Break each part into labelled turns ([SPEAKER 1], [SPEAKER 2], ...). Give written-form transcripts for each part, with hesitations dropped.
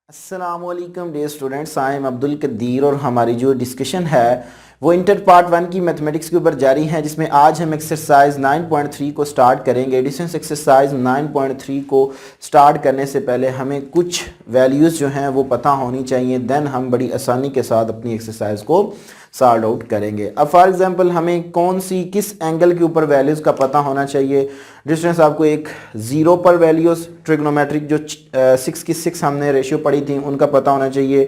[SPEAKER 1] अस्सलामुअलैकुम dear students, I am Abdul Qadir और हमारी जो डिस्कशन है वो इंटर पार्ट 1 की मैथमेटिक्स के ऊपर जारी है, जिसमें आज हम एक्सरसाइज 9.3 को स्टार्ट करेंगे। डिस्टेंस एक्सरसाइज 9.3 को स्टार्ट करने से पहले हमें कुछ वैल्यूज़ जो हैं वो पता होनी चाहिए, देन हम बड़ी आसानी के साथ अपनी एक्सरसाइज को सॉल्व आउट करेंगे। अब फॉर एग्जांपल हमें कौन सी किस एंगल के ऊपर वैल्यूज़ का पता होना चाहिए। डिस्टेंस आपको एक 0 पर वैल्यूज़ ट्रिग्नोमेट्रिक जो 6 की 6 हमने रेशियो पढ़ी थी उनका पता होना चाहिए,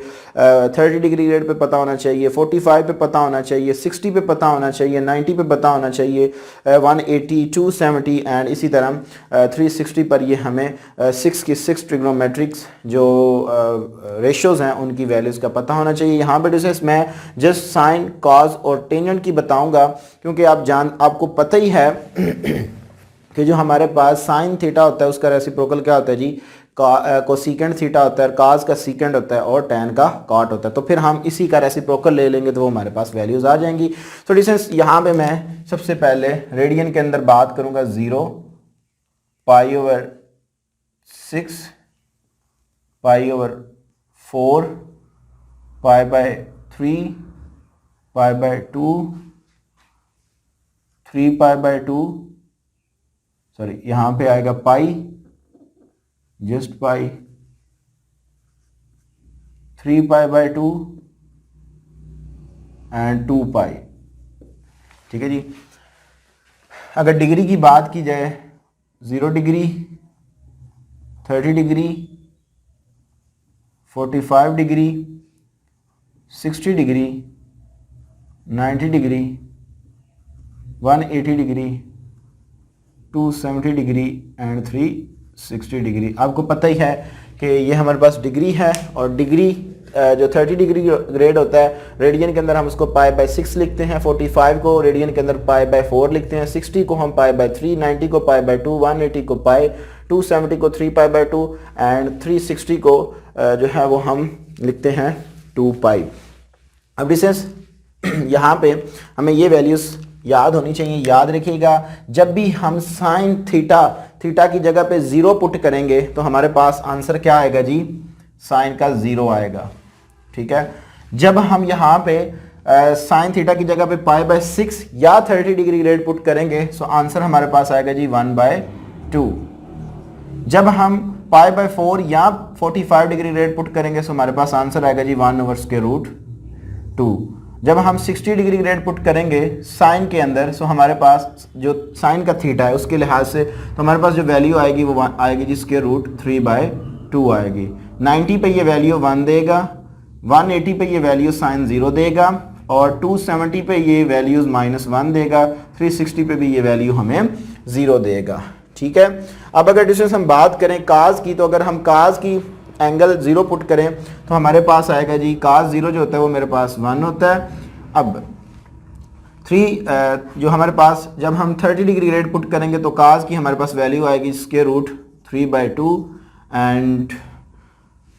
[SPEAKER 1] 30 डिग्री रेट पे पता होना चाहिए, 45 पे पता होना चाहिए, 60 पे पता होना चाहिए, 90 पे पता होना चाहिए, 180, 270 एंड इसी तरह 360 पर ये हमें 6 की 6 ट्रिग्नोमेट्रिक्स जो रेशियोज़ हैं उनकी वैल्यूज़ का पता होना चाहिए। यहाँ पर डिस्टेंस मैं जस्ट साइन, कॉज और टेंजेंट की बताऊँगा, क्योंकि आपको पता ही है कि जो हमारे पास साइन थीटा होता है उसका रेसिप्रोकल क्या होता है जी, कोसेकेंट थीटा होता है, काज का सीकेंट होता है और टैन का कॉट होता है। तो फिर हम इसी का रेसिप्रोकल ले लेंगे तो वो हमारे पास वैल्यूज़ आ जाएंगी। तो डिस्टेंस यहाँ पे मैं सबसे पहले रेडियन के अंदर बात करूँगा 0, π/6, π/4, π/3, π/2, 3π/2, सॉरी यहाँ पे आएगा पाई, जस्ट पाई, 3π/2 एंड 2 पाई। ठीक है जी। अगर डिग्री की बात की जाए 0 degree, 30 degree, 45 degree, 60 degree, 90 degree, 180 degree, 270 degree and 360 degree. आपको पता ही है कि ये हमारे पास डिग्री है, और डिग्री जो 30 डिग्री ग्रेड होता है रेडियन के अंदर हम उसको π/6 लिखते हैं, 45 को रेडियन के अंदर π/4 लिखते हैं, 60 को हम π/3, 90 को π/2, 180 को पाई, 270 को 3π/2 एंड 360 को जो है वो हम लिखते हैं 2 पाई। अब डिस्टेंस यहाँ पे हमें ये वैल्यूज़ याद होनी चाहिए। याद रखिएगा, जब भी हम साइन थीटा की जगह पे 0 पुट करेंगे तो हमारे पास आंसर क्या आएगा जी, साइन का 0 आएगा। ठीक है। जब हम यहाँ पे साइन थीटा की जगह पे π/6 या 30 डिग्री ग्रेड पुट करेंगे तो आंसर हमारे पास आएगा जी 1/2। जब हम π/4 या 45 डिग्री ग्रेड पुट करेंगे तो हमारे पास आंसर आएगा जी 1/√2। जब हम 60 डिग्री ग्रेड पुट करेंगे साइन के अंदर तो हमारे पास जो साइन का थीटा है उसके लिहाज से तो हमारे पास जो वैल्यू आएगी वो आएगी जी √3/2 आएगी। 90 पे ये वैल्यू 1 देगा, 180 पे ये वैल्यू साइन 0 देगा और 270 पे ये वैल्यूज -1 देगा, 360 पे भी ये वैल्यू हमें 0 देगा। ठीक है। अब अगर डिस्टेंस हम बात करें काज की, तो अगर हम काज की एंगल 0 पुट करें तो हमारे पास आएगा जी काज 0 जो होता है वो मेरे पास 1 होता है। अब 3 जो हमारे पास जब हम 30 डिग्री ग्रेड पुट करेंगे तो काज की हमारे पास वैल्यू आएगी √3/2 एंड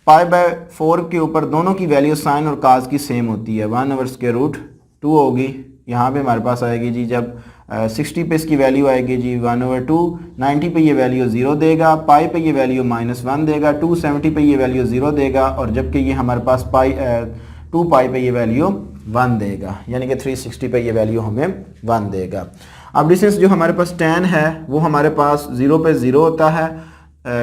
[SPEAKER 1] π/4 के ऊपर दोनों की वैल्यू साइन और काज की सेम होती है, 1/√2 होगी। यहाँ पे हमारे पास आएगी जी जब 60 पे इसकी वैल्यू आएगी जी 1/2, 90 पे ये वैल्यू 0 देगा, पाई पे ये वैल्यू -1 देगा, 270 पे ये वैल्यू 0 देगा और जबकि ये हमारे पास 2 पाई पे ये वैल्यू 1 देगा, यानी कि 360 पे ये वैल्यू हमें 1 देगा। अब डिस्टेंस जो हमारे पास tan है वो हमारे पास 0 पे 0 होता है।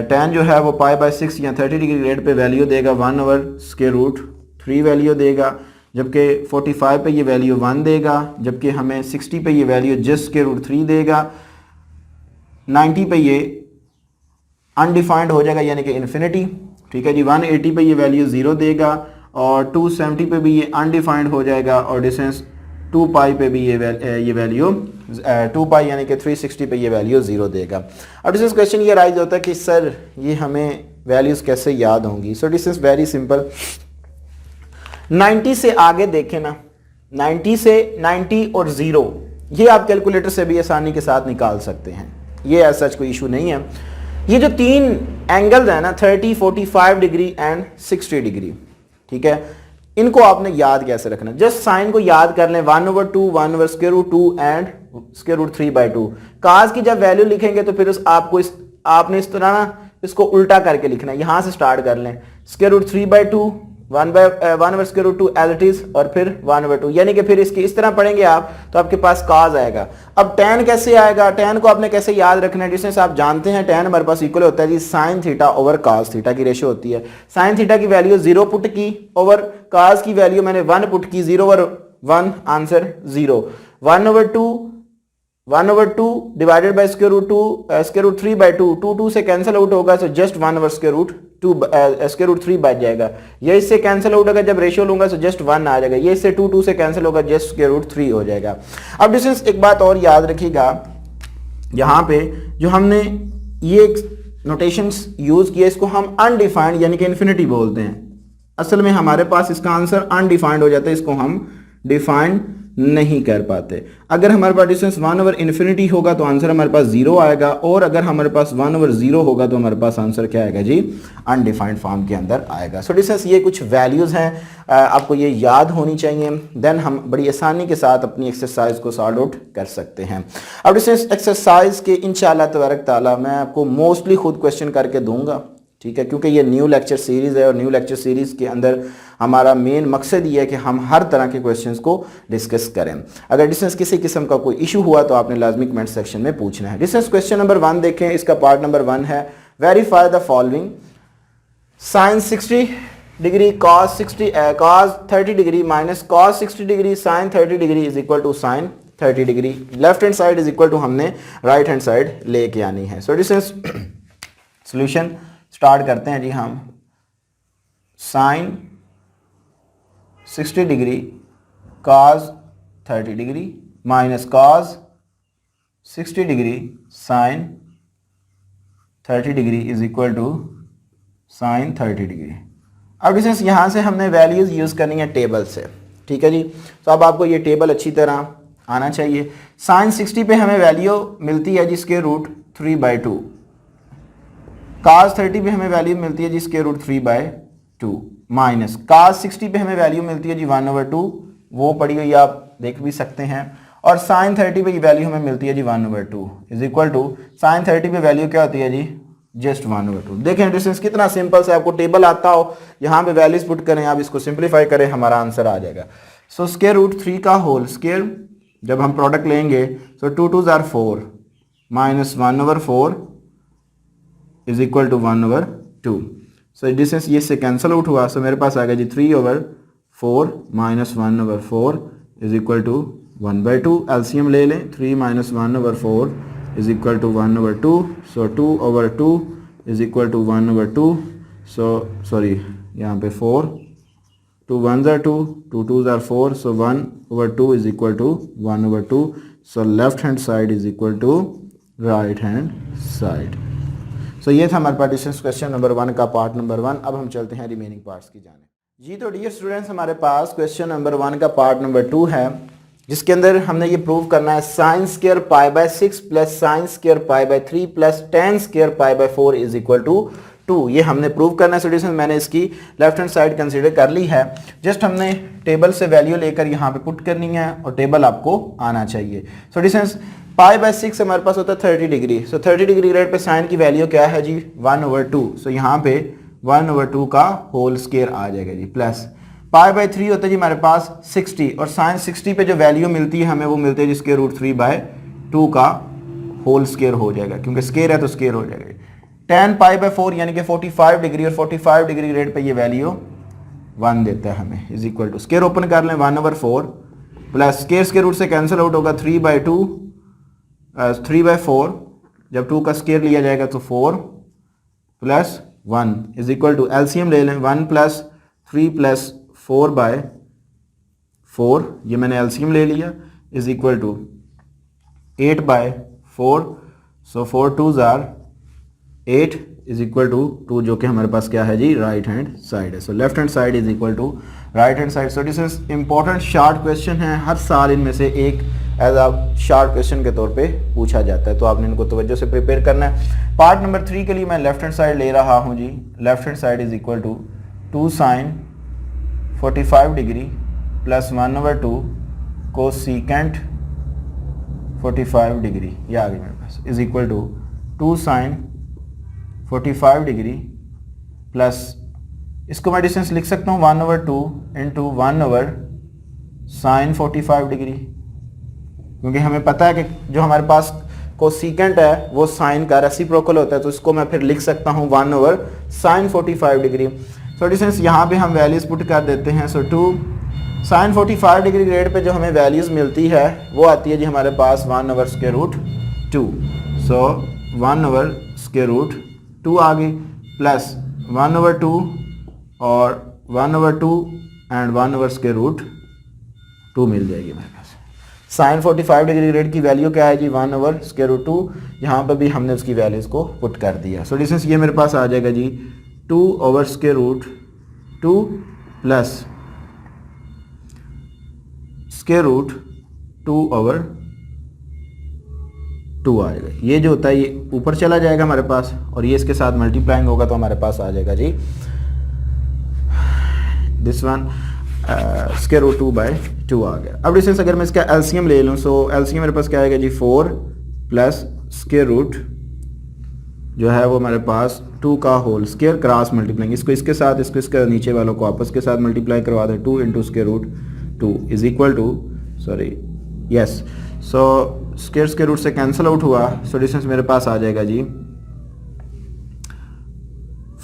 [SPEAKER 1] tan जो है वो π/6 या 30 डिग्री ग्रेड पे वैल्यू देगा 1/√3 वैल्यू देगा, जबकि 45 पे ये वैल्यू 1 देगा, जबकि हमें 60 पे ये वैल्यू जस्ट √3 देगा, 90 पे ये अनडिफाइंड हो जाएगा यानी कि इन्फिनिटी। ठीक है जी। 180 पे ये वैल्यू 0 देगा और 270 पे भी ये अनडिफाइंड हो जाएगा और डिस्टेंस 2 पाई पे भी ये वैल्यू 2 पाई यानी कि 360 पे ये वैल्यू 0 देगा। अब डिस्टेंस क्वेश्चन ये राइज होता है कि सर ये हमें वैल्यूज़ कैसे याद होंगी। सो डिस्टेंस वेरी सिंपल, 90 से आगे देखें ना, 90 से 90 और 0 ये आप कैलकुलेटर से भी आसानी के साथ निकाल सकते हैं, ये ऐसा कोई इशू नहीं है। ये जो 3 एंगल्स हैं ना 30, 45 डिग्री एंड 60 डिग्री, ठीक है, इनको आपने याद कैसे रखना, जस्ट साइन को याद कर लें 1/2, 1/√2 एंड √3/2। काज की जब वैल्यू लिखेंगे तो फिर आपने इस तरह ना इसको उल्टा करके लिखना है, यहां से स्टार्ट कर लें square root 3/2, 1/2 as it is, और फिर 1/2, यानी कि फिर इसकी इस तरह पढ़ेंगे आप तो आपके पास cos आएगा। अब tan कैसे आएगा, tan को आपने कैसे याद रखना है, जिसमें आप जानते हैं tan हमारे पास इक्वल होता है जी sin theta over cos theta की रेशियो होती है। sin थीटा की वैल्यू 0 पुट की ओवर cos की वैल्यू मैंने 1 पुट की, 0 over 1 answer 0, 1/2 divided by square root 3/2, 2 से कैंसिल आउट होगा, so just 1 over square root 3 बच जाएगा। ये इससे कैंसिल आउट होगा, जब रेशियो लूंगा तो जस्ट 1 आ जाएगा। ये इससे 2 से कैंसिल होगा, जस्ट स्क्वायर रूट 3 हो जाएगा। अब डिस्टेंस एक बात और याद रखिएगा, यहाँ पे जो हमने ये नोटेशंस यूज किया इसको हम अनडिफाइंड यानी कि इन्फिनिटी बोलते हैं। असल में हमारे पास इसका आंसर अनडिफाइंड हो जाता है, इसको हम डिफाइंड नहीं कर पाते। अगर हमारे पास डिस्टेंस 1 ओवर इन्फिनिटी होगा तो आंसर हमारे पास 0 आएगा, और अगर हमारे पास 1 ओवर 0 होगा तो हमारे पास आंसर क्या आएगा जी, अनडिफाइंड फॉर्म के अंदर आएगा। सो डिस्टेंस ये कुछ वैल्यूज़ हैं, आपको ये याद होनी चाहिए, देन हम बड़ी आसानी के साथ अपनी एक्सरसाइज को सॉल्व आउट कर सकते हैं। अब डिस्टेंस एक्सरसाइज के इंशाअल्लाह तबारक ताला मैं आपको मोस्टली खुद क्वेश्चन करके दूंगा, ठीक है, क्योंकि ये न्यू लेक्चर सीरीज़ है और न्यू लेक्चर सीरीज़ के अंदर हमारा मेन मकसद ये है कि हम हर तरह के क्वेश्चंस को डिस्कस करें। अगर डिस्टेंस किसी किस्म का कोई इशू हुआ तो आपने लाजमी कमेंट सेक्शन में पूछना है। डिस्टेंस क्वेश्चन नंबर 1 देखें, इसका पार्ट नंबर 1 है verify the following, sine 60 degree cos 30 degree minus cos 60 degree sine 30 degree is equal to sine 30 degree. Left hand side is equal to हमने राइट हैंड साइड लेके आनी है। So distance solution start करते हैं जी हम। Sine 60 degree cos 30 degree minus cos 60 degree sine 30 degree is equal to sine 30 degree. अब distance यहाँ से हमने वैल्यूज यूज़ करनी है टेबल से, ठीक है जी। तो अब आपको ये टेबल अच्छी तरह आना चाहिए। साइन 60 पे हमें वैल्यू मिलती है जी स्क्वायर रूट 3/2, cos 30 पे हमें वैल्यू मिलती है जी स्क्वायर रूट 3/2, माइनस cos 60 पे हमें वैल्यू मिलती है जी 1/2, वो पड़ी हुई आप देख भी सकते हैं, और sin 30 पे ये वैल्यू हमें मिलती है जी 1/2 इज इक्वल टू sin 30 पे वैल्यू क्या होती है जी जस्ट 1/2। देखें डिस्टेंस कितना सिंपल से, आपको टेबल आता हो यहाँ पे वैल्यूज पुट करें, आप इसको सिंप्लीफाई करें, हमारा आंसर आ जाएगा। सो स्क्वायर रूट 3 का होल स्क्वायर जब हम प्रोडक्ट लेंगे so 2 2 are 4 minus 1/4 is equal to 1/2। So distance ये से कैंसिल आउट हुआ, सो मेरे पास आ गया जी 3/4 minus 1/4 is equal to 1/2। LCM ले लें, 3 minus 1/4 is equal to 1/2। So 2/2 is equal to 1/2। So sorry यहाँ पे 4, 2 1s are 2, 2 2s are 4, so 1/2 is equal to 1/2. So left hand side is equal to right hand side. So ये था हमारे पास distance question number 1 का part number 1। अब हम चलते हैं रिमेनिंग पार्ट्स की जाने। जी तो डियर स्टूडेंट्स, हमारे पास क्वेश्चन नंबर 1 का पार्ट नंबर 2 है, जिसके अंदर हमने ये प्रूव करना है sine square π/6 plus sine square π/3 plus tan square π/4 is equal to 2। ये हमने प्रूव करना है। सोल्यूशन मैंने इसकी लेफ्ट हैंड साइड कंसीडर कर ली है, जस्ट हमने टेबल से वैल्यू लेकर यहाँ पे पुट करनी है और टेबल आपको आना चाहिए। सो डिस्टेंस π/6 हमारे पास होता है 30 डिग्री। सो 30 डिग्री ग्रेड पे साइन की वैल्यू क्या है जी 1/2। सो यहाँ पे 1/2 का होल स्क्वायर आ जाएगा जी, प्लस π/3 होता है जी हमारे पास 60, और साइन 60 पे जो वैल्यू मिलती है हमें वो मिलती है जिसके रूट 3/2 का होल स्क्वायर हो जाएगा, क्योंकि स्क्वायर है तो स्क्वायर हो जाएगा। tan π/4 यानी कि 45 डिग्री, और 45 डिग्री ग्रेड पे ये वैल्यू 1 देता है हमें, is equal to square open कर लें 1/4 प्लस स्क्वायर के रूट से कैंसिल आउट होगा 3/4, जब 2 का स्क्वायर लिया जाएगा तो 4 plus 1 is equal to LCM ले लें 1 प्लस 3 प्लस 4/4, ये मैंने एलसीएम ले लिया, is equal to 8/4। So 4 2s are 8 is equal to 2, जो कि हमारे पास क्या है जी राइट हैंड साइड है। So left hand side is equal to right hand side. So distance important short question है, हर साल इनमें से एक एज अ शार्ट क्वेश्चन के तौर पे पूछा जाता है, तो आपने इनको तवज्जो से प्रिपेयर करना है। पार्ट नंबर 3 के लिए मैं लेफ्ट हैंड साइड ले रहा हूँ जी। Left hand side is equal to 2 sine 45 degree plus 1/2 cosecant 45 degree, ये आ गई मेरे पास, is equal to 2 sine 45 degree plus इसको मैं डिस्टेंस लिख सकता हूँ 1/2 इंटू 1/sin 45 डिग्री, क्योंकि हमें पता है कि जो हमारे पास कोसेकेंट है वो साइन का रेसिप्रोकल होता है, तो इसको मैं फिर लिख सकता हूँ 1/sin 45 डिग्री। सो डिस्टेंस यहाँ पे हम वैल्यूज पुट कर देते हैं। सो 2 sin 45 डिग्री ग्रेड पे जो हमें वैल्यूज मिलती है वो आती है जी हमारे पास 1/√2। सो 1/√2 आ गई प्लस 1/2 और 1/2 एंड 1/√2 मिल जाएगी हमारे पास। sin 45 डिग्री ग्रेड की वैल्यू क्या है जी 1/√2। यहाँ पर भी हमने उसकी वैल्यूज को पुट कर दिया। सो डिस्टेंस ये मेरे पास आ जाएगा जी 2/√2 प्लस √2/2 आएगा। ये जो होता है ये ऊपर चला जाएगा हमारे पास और ये इसके साथ मल्टीप्लाइंग होगा तो हमारे पास आ जाएगा जी दिस वन √2/2 आ गया। अब डिस्टेंस अगर मैं इसका एलसीएम ले लूँ, सो एलसीएम मेरे पास क्या आएगा जी 4 प्लस √, जो है वो हमारे पास 2 का होल स्क्वायर क्रॉस मल्टीप्लाइंग, इसको इसके साथ इसको इसके नीचे वालों को आपस के साथ मल्टीप्लाई करवा दें 2 into √2 is equal to sorry yes so square से कैंसिल आउट हुआ। सो डिस्टेंस मेरे पास आ जाएगा जी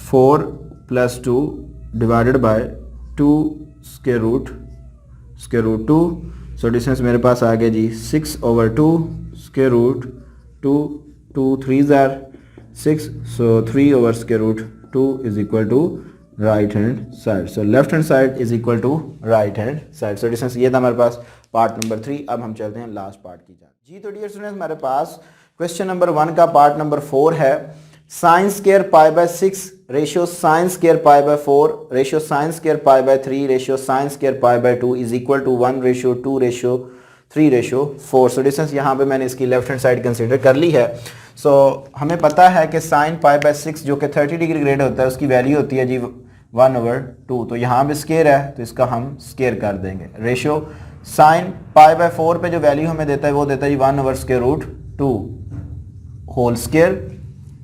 [SPEAKER 1] 4 + 2 डिवाइडेड बाय 2 √2। सो डिस्टेंस मेरे पास आ गया जी 6/2 √2 2 3 * 6 so 3/√2 is equal to right hand side. So left hand side is equal to right hand side. So distance ये था हमारे पास पार्ट नंबर 3। अब हम चलते हैं लास्ट पार्ट की जान जी। तो डियर स्टूडेंट्स हमारे पास क्वेश्चन नंबर 1 का पार्ट नंबर 4 है sin square π/6 ratio sin square π/4 ratio sin square π/3 ratio sin square π/2 is equal to 1:2:3:4। So distance यहाँ पे मैंने इसकी लेफ्ट हैंड साइड कंसीडर कर ली है। सो हमें पता है कि sin π/6 जो कि 30 डिग्री ग्रेड होता है उसकी वैल्यू होती है जी 1/2। तो यहाँ पे स्केयर है तो इसका हम स्केयर कर देंगे। रेशियो sin π/4 पे जो वैल्यू हमें देता है वो देता है जी 1/√2 होल स्केयर,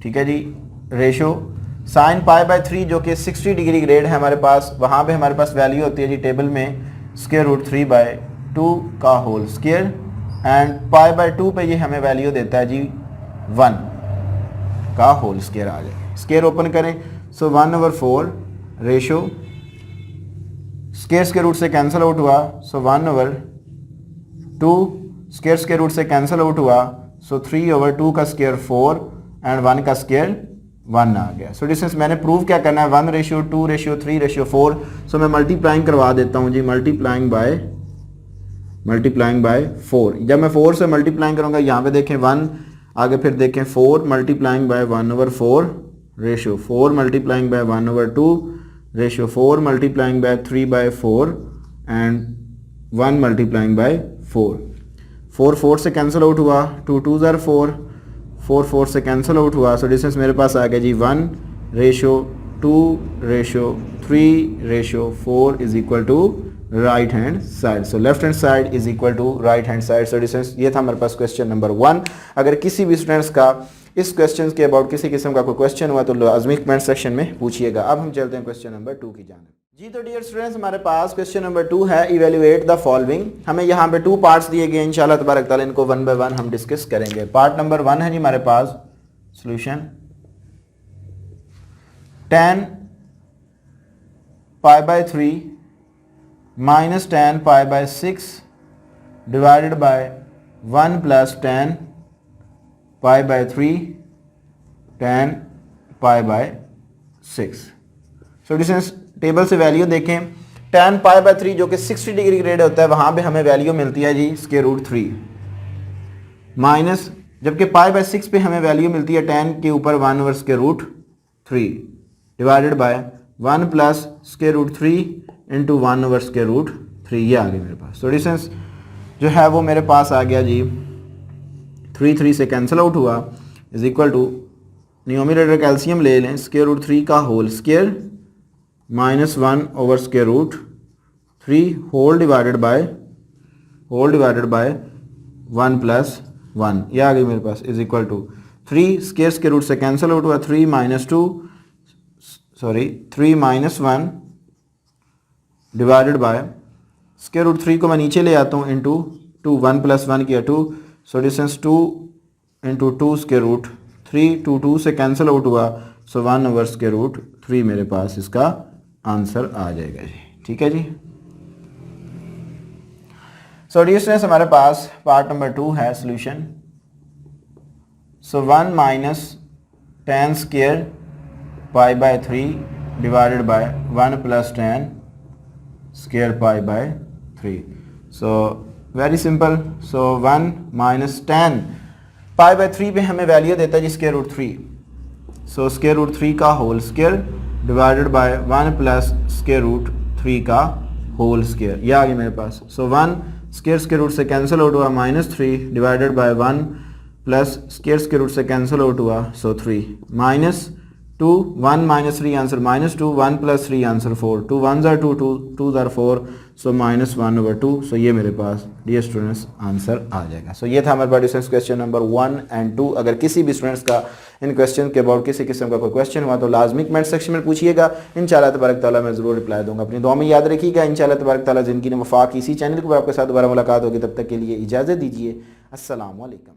[SPEAKER 1] ठीक है जी। रेशियो sin π/3 जो कि 60 डिग्री ग्रेड है हमारे पास, वहाँ पे हमारे पास वैल्यू होती है जी टेबल में √3/2 का होल स्केयर एंड π/2 पे ये हमें वैल्यू देता है जी 1 का होल स्केयर आ जाएगा। स्केयर ओपन करें सो 1/4 रेशियो स्केयर रूट से कैंसिल आउट हुआ सो 1/2 स्केयर रूट से कैंसिल आउट हुआ सो 3/2 का स्केयर 4 एंड 1 का स्केयर 1 आ गया। सो डिस्टेंस मैंने प्रूव क्या करना है 1:2:3:4। सो मैं मल्टीप्लाइंग करवा देता हूँ जी मल्टीप्लाइंग बाय 4। जब मैं 4 से मल्टीप्लाइंग करूँगा यहाँ पे देखें 1 आगे फिर देखें 4 multiplying by 1/4 ratio 4 multiplying by 1/2 ratio 4 multiplying by 3/4 and 1 multiplying by 4। 4 से कैंसिल आउट हुआ 2 2 * 4 से कैंसिल आउट हुआ। सो डिस्टेंस मेरे पास आ गया जी 1:2:3:4 is equal to right hand side. So left hand side is equal to right hand side. So distance ये था हमारे पास क्वेश्चन नंबर 1। अगर किसी भी स्टूडेंट्स का इस क्वेश्चन के अबाउट किसी किस्म का कोई क्वेश्चन हुआ तो लाजमी कमेंट सेक्शन में पूछिएगा। अब हम चलते हैं क्वेश्चन नंबर 2 की जानिब जी। तो डियर स्टूडेंट्स हमारे पास क्वेश्चन नंबर 2 है इवेल्युएट द फॉलोइंग। हमें यहाँ पे 2 पार्ट्स दिए गए इंशाल्लाह तबारक ताला इनको 1 बाय 1 हम डिस्कस करेंगे। पार्ट नंबर 1 है जी हमारे पास solution tan π/3 minus tan π/6 divided by 1 plus tan π/3 tan π/6। So distance table से वैल्यू देखें tan π/3 जो कि 60 डिग्री ग्रेड होता है वहां पे हमें वैल्यू मिलती है जी √3 माइनस जबकि π/6 पे हमें वैल्यू मिलती है tan के ऊपर 1/√3 डिवाइडेड बाय 1 प्लस √3 इंटू 1/√3 ये आ गया मेरे पास। सो डिस्टेंस जो है वो मेरे पास आ गया जी 3 से कैंसिल आउट हुआ इज इक्वल टू न्यूमरेटर का एलसीएम ले लें √3 का whole square -1/√3 whole divided by 1 + 1 ये आ गई मेरे पास इज इक्वल टू 3 स्क्वायर के रूट से कैंसिल आउट हुआ 3 - 2 3 minus 1 divided by square root 3 को मैं नीचे ले आता हूँ इंटू 2, 1 प्लस 1 किया 2, so distance 2 into 2 square root 3, 2 से कैंसिल आउट हुआ, सो 1 ओवर स्क्वायर रूट 3 मेरे पास इसका आंसर आ जाएगा जी। ठीक है जी। सो डियर स्टूडेंट्स, हमारे पास पार्ट नंबर 2 है solution. So 1 minus tan square pi by 3 divided by 1 plus tan square pi by 3। So very simple. So 1 minus tan pi by 3 पे हमें वैल्यू देता है जी square root 3। So square root 3 का whole square divided by 1 plus square root 3 का whole square, ये आ गया मेरे पास। सो 1 स्क्वायर रूट से कैंसिल आउट हुआ, -3 divided by 1 plus square root से कैंसिल आउट हुआ, so 3 minus 2, 1 minus 3 answer -2, 1 plus 3 answer 4, 2 1s are 2, 2s are 4, so -1 over 2। So ये मेरे पास डियर स्टूडेंट्स आंसर आ जाएगा। सो ये था हमारे पास डिस्टेंस क्वेश्चन नंबर 1 एंड 2। अगर किसी भी स्टूडेंट्स का इन क्वेश्चन के अबाउट किसी किस्म का कोई क्वेश्चन हुआ तो लाजमी कमेंट सेक्शन में पूछिएगा। इंशाल्लाह तबारक तआला मैं ज़रूर रिप्लाई दूंगा। अपनी दुआ में याद रखिएगा। इंशाल्लाह तबारक तआला ज़िंदगी ने वफाक इसी चैनल पर आपके साथ दोबारा मुलाकात होगी। तब तक के लिए इजाज़त दीजिए। अस्सलाम वालेकुम।